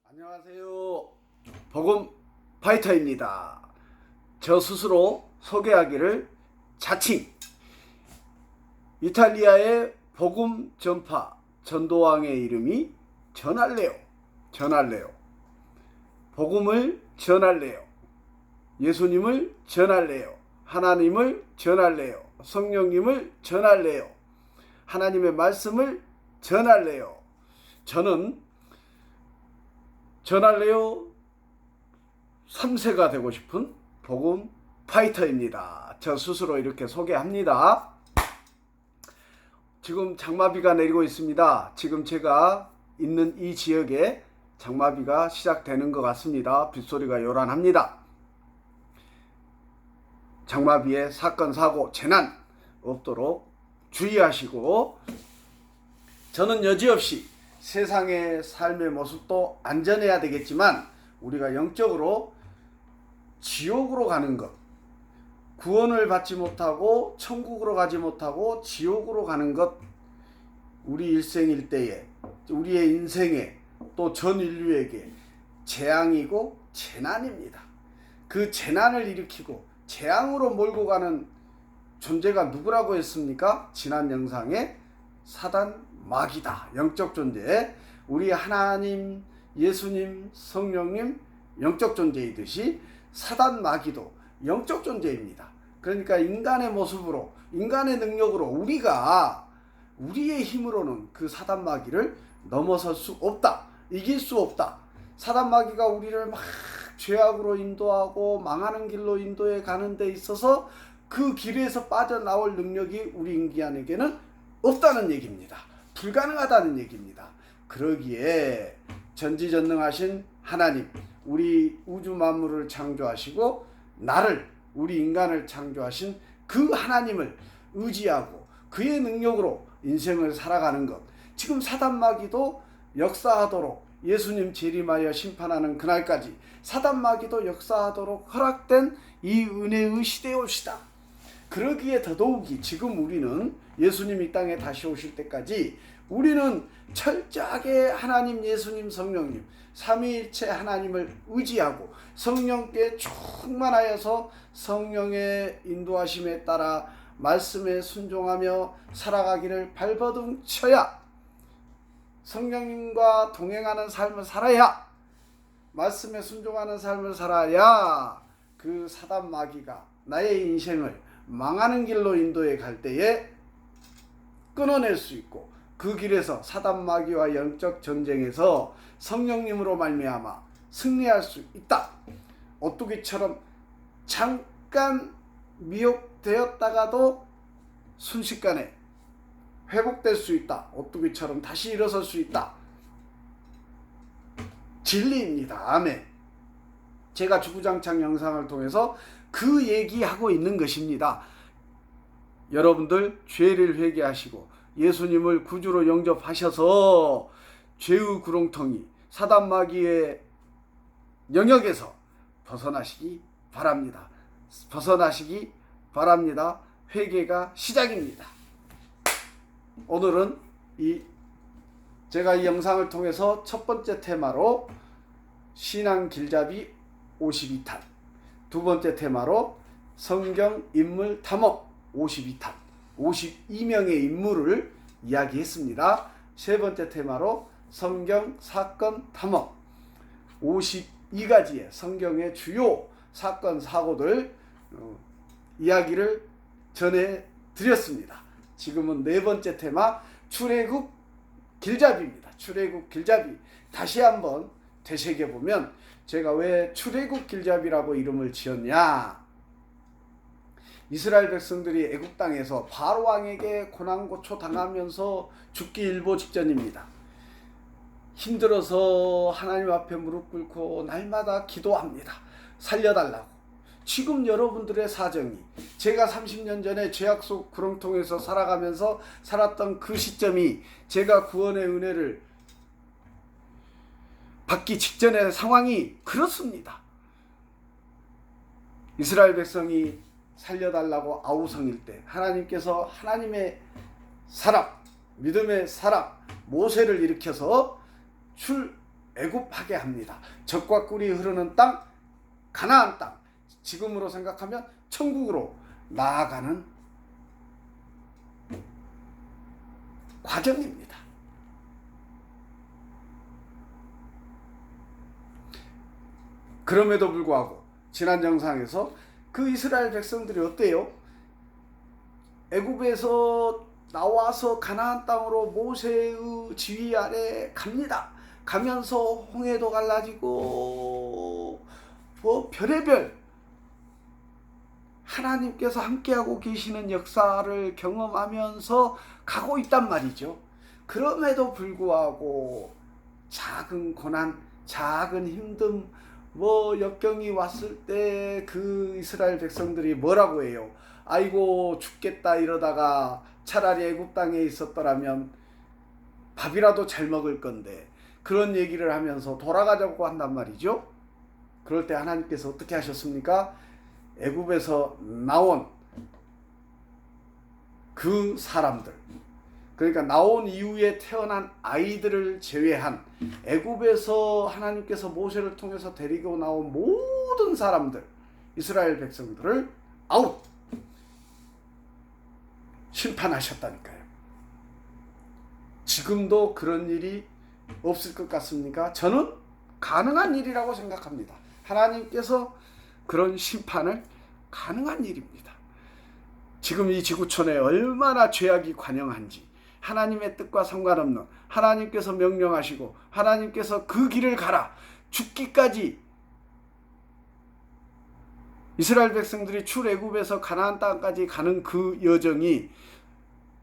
안녕하세요. 복음 파이터입니다. 저 스스로 소개하기를 자칭 이탈리아의 복음 전파 전도왕의 이름이 전할래요. 복음을 전할래요. 예수님을 전할래요. 하나님을 전할래요. 성령님을 전할래요. 하나님의 말씀을 전할래요. 저는 전할래요 3세가 되고 싶은 복음 파이터입니다. 저 스스로 이렇게 소개합니다. 지금 장마비가 내리고 있습니다. 지금 제가 있는 이 지역에 장마비가 시작되는 것 같습니다. 빗소리가 요란합니다. 장마비에 사건, 사고, 재난 없도록 주의하시고, 저는 여지없이 세상의 삶의 모습도 안전해야 되겠지만 우리가 영적으로 지옥으로 가는 것, 구원을 받지 못하고 천국으로 가지 못하고 지옥으로 가는 것, 우리 일생일대에 우리의 인생에 또 전 인류에게 재앙이고 재난입니다. 그 재난을 일으키고 재앙으로 몰고 가는 존재가 누구라고 했습니까? 지난 영상에 사단 마귀다. 영적 존재. 우리 하나님, 예수님, 성령님 영적 존재이듯이 사단 마귀도 영적 존재입니다. 그러니까 인간의 모습으로, 인간의 능력으로 우리가 우리의 힘으로는 그 사단 마귀를 넘어설 수 없다. 이길 수 없다. 사단 마귀가 우리를 막 죄악으로 인도하고 망하는 길로 인도해 가는 데 있어서 그 길에서 빠져나올 능력이 우리 인간에게는 없다는 얘기입니다. 불가능하다는 얘기입니다. 그러기에 전지전능하신 하나님, 우리 우주 만물을 창조하시고 나를, 우리 인간을 창조하신 그 하나님을 의지하고 그의 능력으로 인생을 살아가는 것. 지금 사단 마귀도 역사하도록, 예수님 재림하여 심판하는 그날까지 사단 마귀도 역사하도록 허락된 이 은혜의 시대에 옵시다. 그러기에 더더욱이 지금 우리는 예수님 이 땅에 다시 오실 때까지 우리는 철저하게 하나님, 예수님, 성령님 삼위일체 하나님을 의지하고 성령께 충만하여서 성령의 인도하심에 따라 말씀에 순종하며 살아가기를 발버둥 쳐야, 성령님과 동행하는 삶을 살아야, 말씀에 순종하는 삶을 살아야 그 사단 마귀가 나의 인생을 망하는 길로 인도해 갈 때에 끊어낼 수 있고, 그 길에서 사단 마귀와 영적 전쟁에서 성령님으로 말미암아 승리할 수 있다. 오뚜기처럼 잠깐 미혹되었다가도 순식간에 회복될 수 있다. 오뚜기처럼 다시 일어설 수 있다. 진리입니다. 아멘. 제가 주구장창 영상을 통해서 그 얘기하고 있는 것입니다. 여러분들 죄를 회개하시고 예수님을 구주로 영접하셔서 죄의 구렁텅이 사단 마귀의 영역에서 벗어나시기 바랍니다. 벗어나시기 바랍니다. 회개가 시작입니다. 오늘은 제가 이 영상을 통해서 첫 번째 테마로 신앙 길잡이 52탄, 두 번째 테마로 성경 인물 탐험 52탄, 52명의 인물을 이야기했습니다. 세 번째 테마로 성경 사건 탐험 52가지의 성경의 주요 사건 사고들 이야기를 전해드렸습니다. 지금은 네 번째 테마 출애굽 길잡이입니다. 출애굽 길잡이 다시 한번 되새겨보면 제가 왜 출애굽 길잡이라고 이름을 지었냐, 이스라엘 백성들이 애굽 땅에서 바로 왕에게 고난고초 당하면서 죽기 일보 직전입니다. 힘들어서 하나님 앞에 무릎 꿇고 날마다 기도합니다. 살려달라고. 지금 여러분들의 사정이, 제가 30년 전에 죄악 속 구렁텅이에서 살아가면서 살았던 그 시점이 제가 구원의 은혜를 받기 직전의 상황이 그렇습니다. 이스라엘 백성이 살려달라고 아우성일 때 하나님께서 하나님의 사람, 믿음의 사람 모세를 일으켜서 애굽하게 합니다. 젖과 꿀이 흐르는 땅, 가나안 땅, 지금으로 생각하면 천국으로 나아가는 과정입니다. 그럼에도 불구하고 지난 영상에서 그 이스라엘 백성들이 어때요? 애굽에서 나와서 가나안 땅으로 모세의 지휘 아래 갑니다. 가면서 홍해도 갈라지고 뭐 별의별 하나님께서 함께하고 계시는 역사를 경험하면서 가고 있단 말이죠. 그럼에도 불구하고 작은 고난, 작은 힘듦, 뭐 역경이 왔을 때 그 이스라엘 백성들이 뭐라고 해요? 아이고 죽겠다 이러다가 차라리 애굽 땅에 있었더라면 밥이라도 잘 먹을 건데, 그런 얘기를 하면서 돌아가자고 한단 말이죠. 그럴 때 하나님께서 어떻게 하셨습니까? 애굽에서 나온 그 사람들, 그러니까 나온 이후에 태어난 아이들을 제외한 애굽에서 하나님께서 모세를 통해서 데리고 나온 모든 사람들, 이스라엘 백성들을 아웃 심판하셨다니까요. 지금도 그런 일이 없을 것 같습니까? 저는 가능한 일이라고 생각합니다. 하나님께서 그런 심판을 가능한 일입니다. 지금 이 지구촌에 얼마나 죄악이 관영한지, 하나님의 뜻과 상관없는, 하나님께서 명령하시고 하나님께서 그 길을 가라, 죽기까지 이스라엘 백성들이 출애굽에서 가나안 땅까지 가는 그 여정이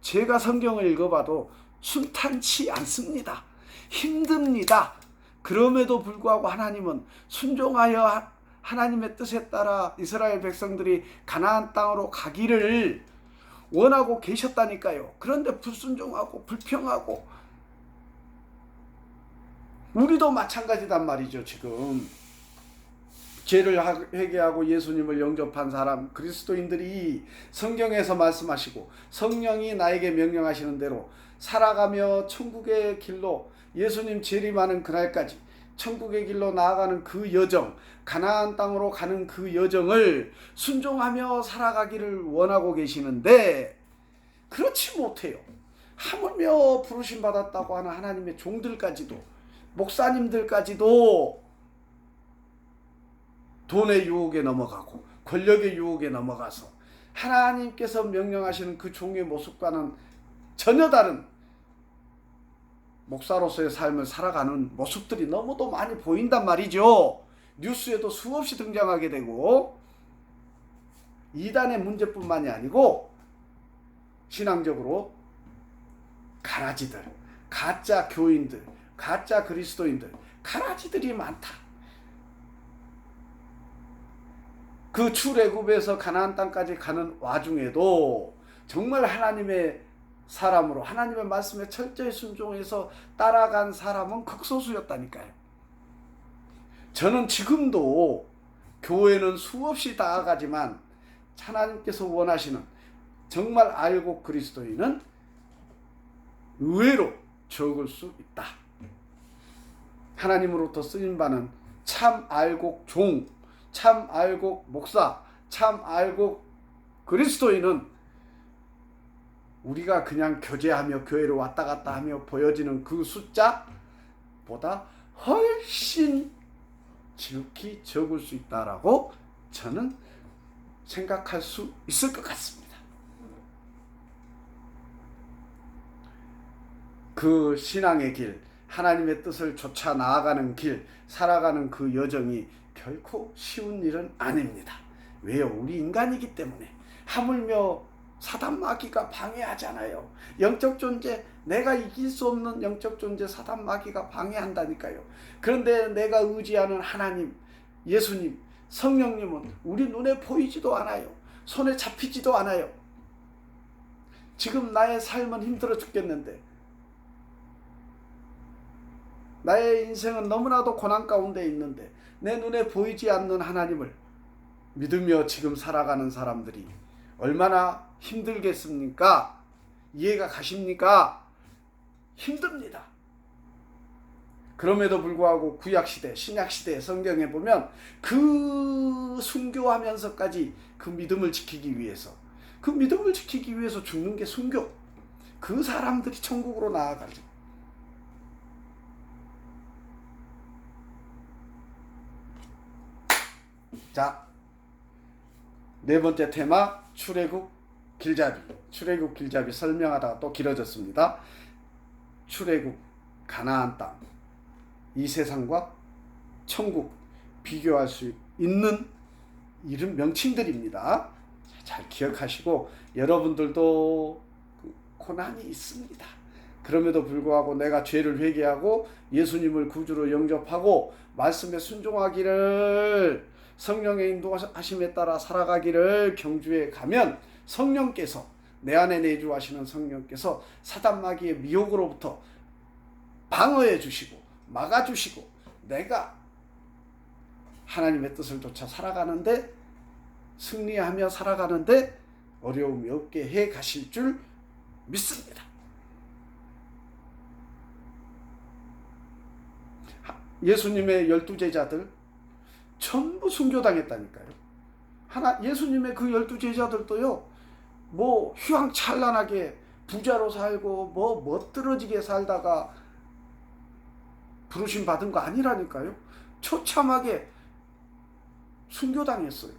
제가 성경을 읽어봐도 순탄치 않습니다. 힘듭니다. 그럼에도 불구하고 하나님은 순종하여 하나님의 뜻에 따라 이스라엘 백성들이 가나안 땅으로 가기를 원하고 계셨다니까요. 그런데 불순종하고 불평하고, 우리도 마찬가지단 말이죠. 지금 죄를 회개하고 예수님을 영접한 사람, 그리스도인들이 성경에서 말씀하시고 성령이 나에게 명령하시는 대로 살아가며 천국의 길로, 예수님 재림하는 그날까지 천국의 길로 나아가는 그 여정, 가나안 땅으로 가는 그 여정을 순종하며 살아가기를 원하고 계시는데 그렇지 못해요. 하물며 부르심 받았다고 하는 하나님의 종들까지도, 목사님들까지도 돈의 유혹에 넘어가고 권력의 유혹에 넘어가서 하나님께서 명령하시는 그 종의 모습과는 전혀 다른 목사로서의 삶을 살아가는 모습들이 너무도 많이 보인단 말이죠. 뉴스에도 수없이 등장하게 되고, 이단의 문제뿐만이 아니고 신앙적으로 가라지들, 가짜 교인들, 가짜 그리스도인들, 가라지들이 많다. 그 출애굽에서 가나안 땅까지 가는 와중에도 정말 하나님의 사람으로 하나님의 말씀에 철저히 순종해서 따라간 사람은 극소수였다니까요. 저는 지금도 교회는 수없이 나아가지만 하나님께서 원하시는 정말 알곡 그리스도인은 의외로 적을 수 있다. 하나님으로부터 쓰임받는 참 알곡 종, 참 알곡 목사, 참 알곡 그리스도인은 우리가 그냥 교제하며 교회로 왔다 갔다 하며 보여지는 그 숫자보다 훨씬 지극히 적을 수 있다라고 저는 생각할 수 있을 것 같습니다. 그 신앙의 길, 하나님의 뜻을 쫓아 나아가는 길, 살아가는 그 여정이 결코 쉬운 일은 아닙니다. 왜요? 우리 인간이기 때문에. 하물며 사단 마귀가 방해하잖아요. 영적 존재, 내가 이길 수 없는 영적 존재 사단 마귀가 방해한다니까요. 그런데 내가 의지하는 하나님, 예수님, 성령님은 우리 눈에 보이지도 않아요. 손에 잡히지도 않아요. 지금 나의 삶은 힘들어 죽겠는데, 나의 인생은 너무나도 고난 가운데 있는데 내 눈에 보이지 않는 하나님을 믿으며 지금 살아가는 사람들이 얼마나 힘들겠습니까? 이해가 가십니까? 힘듭니다. 그럼에도 불구하고 구약시대, 신약시대 성경에 보면 그 순교하면서까지 그 믿음을 지키기 위해서, 그 믿음을 지키기 위해서 죽는 게 순교. 그 사람들이 천국으로 나아가죠. 자, 네 번째 테마, 출애굽 길잡이. 출애굽 길잡이 설명하다가 또 길어졌습니다. 출애굽, 가나안 땅, 이 세상과 천국 비교할 수 있는 이름 명칭들입니다. 잘 기억하시고, 여러분들도 고난이 있습니다. 그럼에도 불구하고 내가 죄를 회개하고 예수님을 구주로 영접하고 말씀에 순종하기를, 성령의 인도하심에 따라 살아가기를 경주해 가면 성령께서, 내 안에 내주하시는 성령께서 사단 마귀의 미혹으로부터 방어해 주시고 막아주시고 내가 하나님의 뜻을 쫓아 살아가는데, 승리하며 살아가는데 어려움이 없게 해 가실 줄 믿습니다. 예수님의 12제자들 전부 순교당했다니까요. 예수님의 그 12제자들도요, 뭐 휘황찬란하게 부자로 살고 뭐 멋들어지게 살다가 부르심 받은 거 아니라니까요. 처참하게 순교당했어요.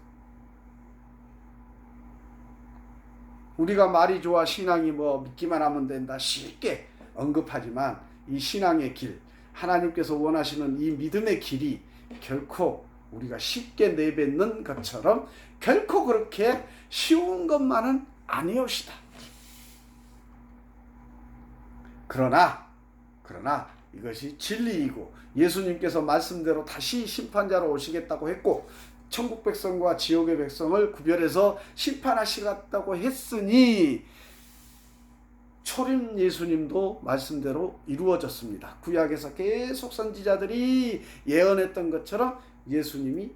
우리가 말이 좋아 신앙이 뭐 믿기만 하면 된다 쉽게 언급하지만, 이 신앙의 길, 하나님께서 원하시는 이 믿음의 길이 결코 우리가 쉽게 내뱉는 것처럼 결코 그렇게 쉬운 것만은 아니옵시다. 그러나 이것이 진리이고 예수님께서 말씀대로 다시 심판자로 오시겠다고 했고 천국 백성과 지옥의 백성을 구별해서 심판하시겠다고 했으니 초림 예수님도 말씀대로 이루어졌습니다. 구약에서 계속 선지자들이 예언했던 것처럼 예수님이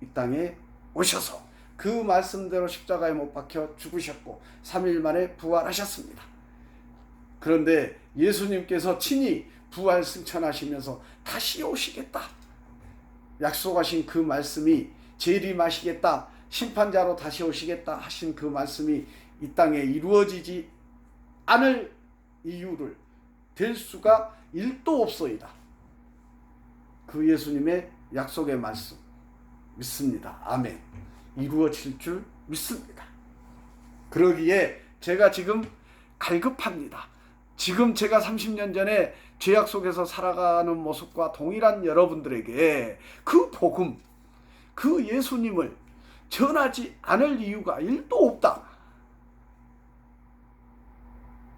이 땅에 오셔서 그 말씀대로 십자가에 못 박혀 죽으셨고 3일 만에 부활하셨습니다. 그런데 예수님께서 친히 부활 승천하시면서 다시 오시겠다 약속하신 그 말씀이, 재림하시겠다, 심판자로 다시 오시겠다 하신 그 말씀이 이 땅에 이루어지지 않을 이유를 될 수가 1도 없소이다. 그 예수님의 약속의 말씀 믿습니다. 아멘. 이루어질 줄 믿습니다. 그러기에 제가 지금 갈급합니다. 지금 제가 30년 전에 죄악 속에서 살아가는 모습과 동일한 여러분들에게 그 복음, 그 예수님을 전하지 않을 이유가 1도 없다.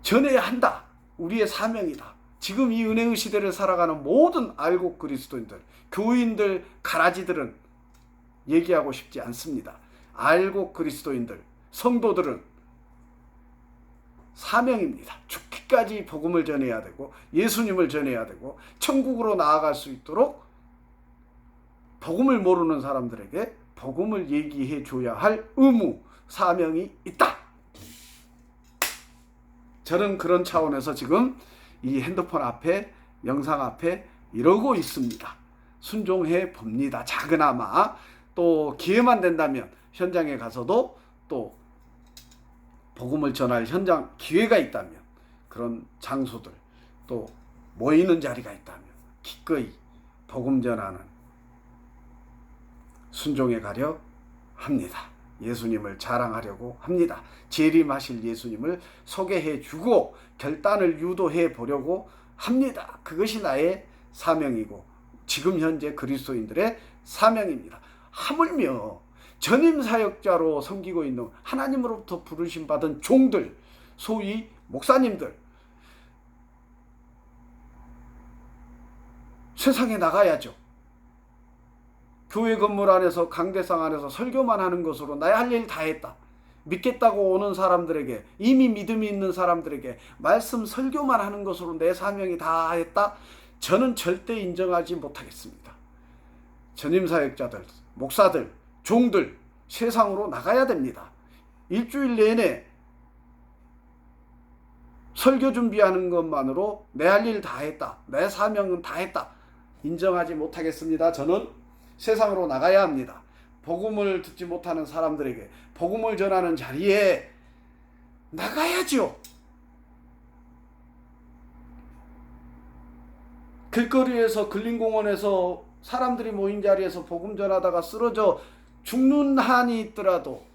전해야 한다. 우리의 사명이다. 지금 이 은혜의 시대를 살아가는 모든 알곡 그리스도인들, 교인들, 가라지들은 얘기하고 싶지 않습니다. 알곡 그리스도인들, 성도들은 사명입니다. 죽기까지 복음을 전해야 되고 예수님을 전해야 되고 천국으로 나아갈 수 있도록 복음을 모르는 사람들에게 복음을 얘기해 줘야 할 의무, 사명이 있다. 저는 그런 차원에서 지금 이 핸드폰 앞에, 영상 앞에 이러고 있습니다. 순종해 봅니다. 작으나마. 또 기회만 된다면 현장에 가서도 또 복음을 전할 현장 기회가 있다면, 그런 장소들 또 모이는 자리가 있다면 기꺼이 복음 전하는 순종해 가려 합니다. 예수님을 자랑하려고 합니다. 재림하실 예수님을 소개해 주고 결단을 유도해 보려고 합니다. 그것이 나의 사명이고 지금 현재 그리스도인들의 사명입니다. 하물며 전임 사역자로 섬기고 있는 하나님으로부터 부르심 받은 종들, 소위 목사님들, 세상에 나가야죠. 교회 건물 안에서, 강대상 안에서 설교만 하는 것으로 나의 할 일 다 했다. 믿겠다고 오는 사람들에게, 이미 믿음이 있는 사람들에게 말씀 설교만 하는 것으로 내 사명이 다 했다? 저는 절대 인정하지 못하겠습니다. 전임 사역자들, 목사들, 종들 세상으로 나가야 됩니다. 일주일 내내 설교 준비하는 것만으로 내 할 일 다 했다, 내 사명은 다 했다 인정하지 못하겠습니다. 저는 세상으로 나가야 합니다. 복음을 듣지 못하는 사람들에게 복음을 전하는 자리에 나가야죠. 길거리에서 근린공원에서 사람들이 모인 자리에서 복음 전하다가 쓰러져 죽는 한이 있더라도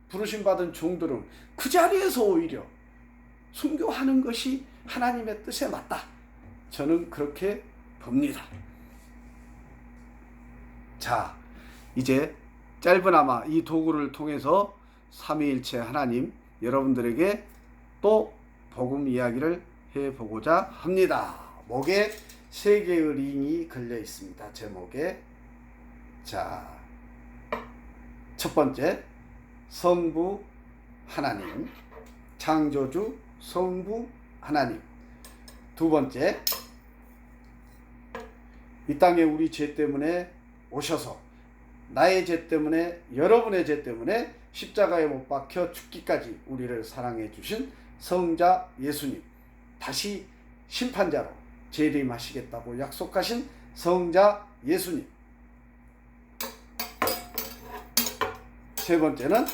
부르심 받은 종들은 그 자리에서 오히려 순교하는 것이 하나님의 뜻에 맞다. 저는 그렇게 봅니다. 자, 이제 짧으나마 이 도구를 통해서 삼위일체 하나님 여러분들에게 또 복음 이야기를 해보고자 합니다. 목에 3개의 링이 걸려 있습니다. 제목에. 자, 첫 번째 성부 하나님, 창조주 성부 하나님. 두 번째, 이 땅에 우리 죄 때문에 오셔서 나의 죄 때문에, 여러분의 죄 때문에 십자가에 못 박혀 죽기까지 우리를 사랑해 주신 성자 예수님, 다시 심판자로 재림하시겠다고 약속하신 성자 예수님. 세 번째는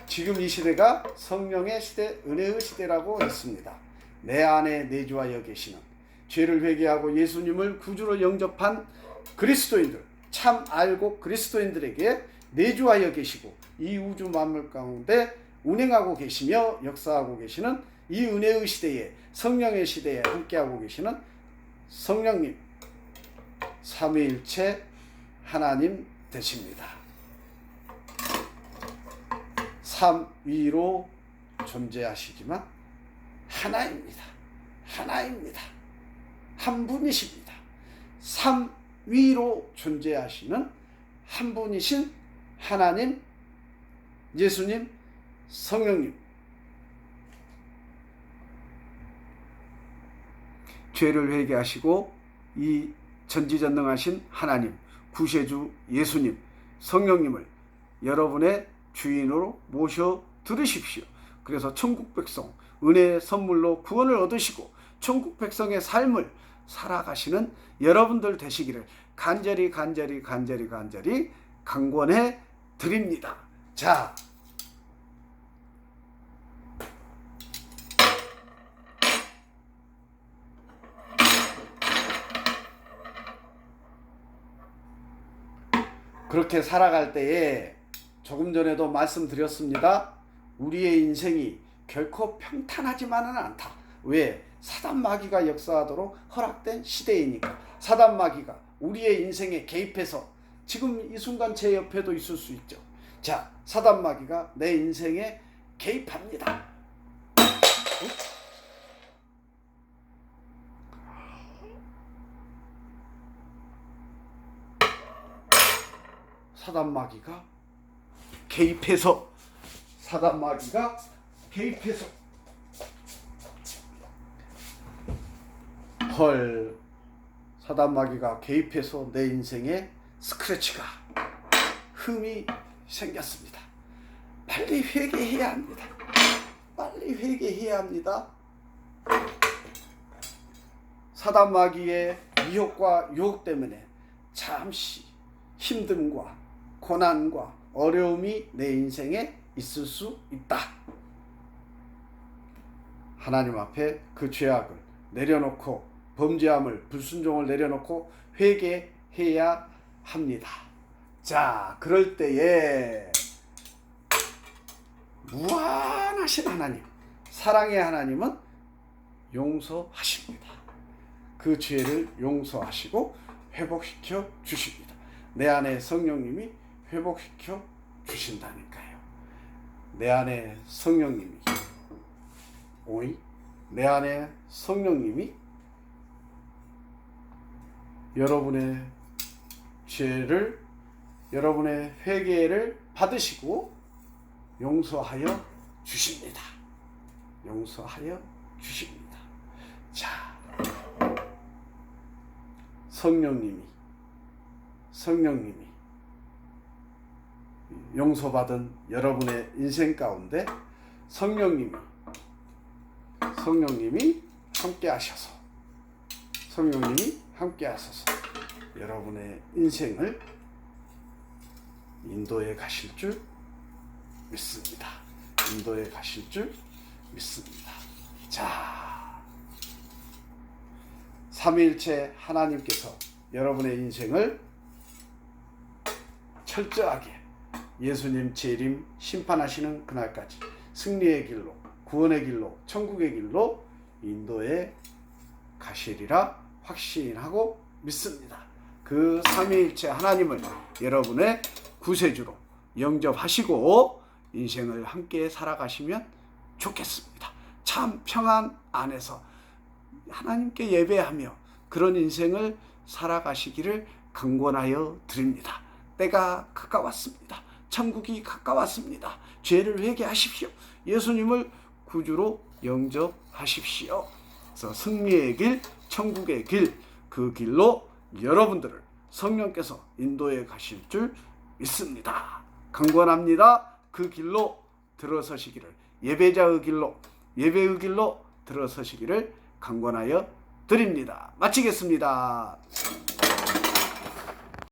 지금 이 시대가 성령의 시대, 은혜의 시대라고 했습니다. 내 안에 내주하여 계시는, 죄를 회개하고 예수님을 구주로 영접한 그리스도인들, 참 알고 그리스도인들에게 내주하여 계시고 이 우주 만물 가운데 운행하고 계시며 역사하고 계시는 이 은혜의 시대에, 성령의 시대에 함께하고 계시는 성령님, 삼위일체 하나님 되십니다. 삼위로 존재하시지만 하나입니다. 하나입니다. 한 분이십니다. 삼위로 존재하시는 한 분이신 하나님, 예수님, 성령님. 죄를 회개하시고 이 전지전능하신 하나님, 구세주 예수님, 성령님을 여러분의 주인으로 모셔 들으십시오. 그래서 천국 백성, 은혜의 선물로 구원을 얻으시고 천국 백성의 삶을 살아가시는 여러분들 되시기를 간절히 강권해 드립니다. 자, 그렇게 살아갈 때에 조금 전에도 말씀드렸습니다. 우리의 인생이 결코 평탄하지만은 않다. 왜? 사단 마귀가 역사하도록 허락된 시대이니까. 사단 마귀가 우리의 인생에 개입해서 지금 이 순간 제 옆에도 있을 수 있죠. 자, 사단 마귀가 내 인생에 개입합니다. 사단 마귀가 개입해서 사단 마귀가 개입해서 내 인생에 스크래치가, 흠이 생겼습니다. 빨리 회개해야 합니다. 빨리 회개해야 합니다. 사단 마귀의 미혹과 유혹 때문에 잠시 힘듦과 고난과 어려움이 내 인생에 있을 수 있다. 하나님 앞에 그 죄악을 내려놓고, 범죄함을, 불순종을 내려놓고 회개해야 합니다. 자, 그럴 때에 무한하신 하나님, 사랑의 하나님은 용서하십니다. 그 죄를 용서하시고 회복시켜 주십니다. 내 안에 성령님이 회복시켜 주신다니까요. 내 안에 성령님이, 내 안에 성령님이 여러분의 죄를, 여러분의 회개를 받으시고 용서하여 주십니다. 용서하여 주십니다. 자, 성령님이 용서받은 여러분의 인생 가운데 성령님이 함께 하셔서 성령님이 함께 하셔서 여러분의 인생을 인도에 가실 줄 믿습니다. 인도에 가실 줄 믿습니다. 자, 삼위일체 하나님께서 여러분의 인생을 철저하게 예수님 재림 심판하시는 그날까지 승리의 길로, 구원의 길로, 천국의 길로 인도에 가시리라 확신하고 믿습니다. 그 삼위일체 하나님을 여러분의 구세주로 영접하시고 인생을 함께 살아가시면 좋겠습니다. 참 평안 안에서 하나님께 예배하며 그런 인생을 살아가시기를 강권하여 드립니다. 때가 가까웠습니다. 천국이 가까웠습니다. 죄를 회개하십시오. 예수님을 구주로 영접하십시오. 그래서 승리의 길, 천국의 길, 그 길로 여러분들을 성령께서 인도해 가실 줄 믿습니다. 강권합니다. 그 길로 들어서시기를, 예배자의 길로, 예배의 길로 들어서시기를 강권하여 드립니다. 마치겠습니다.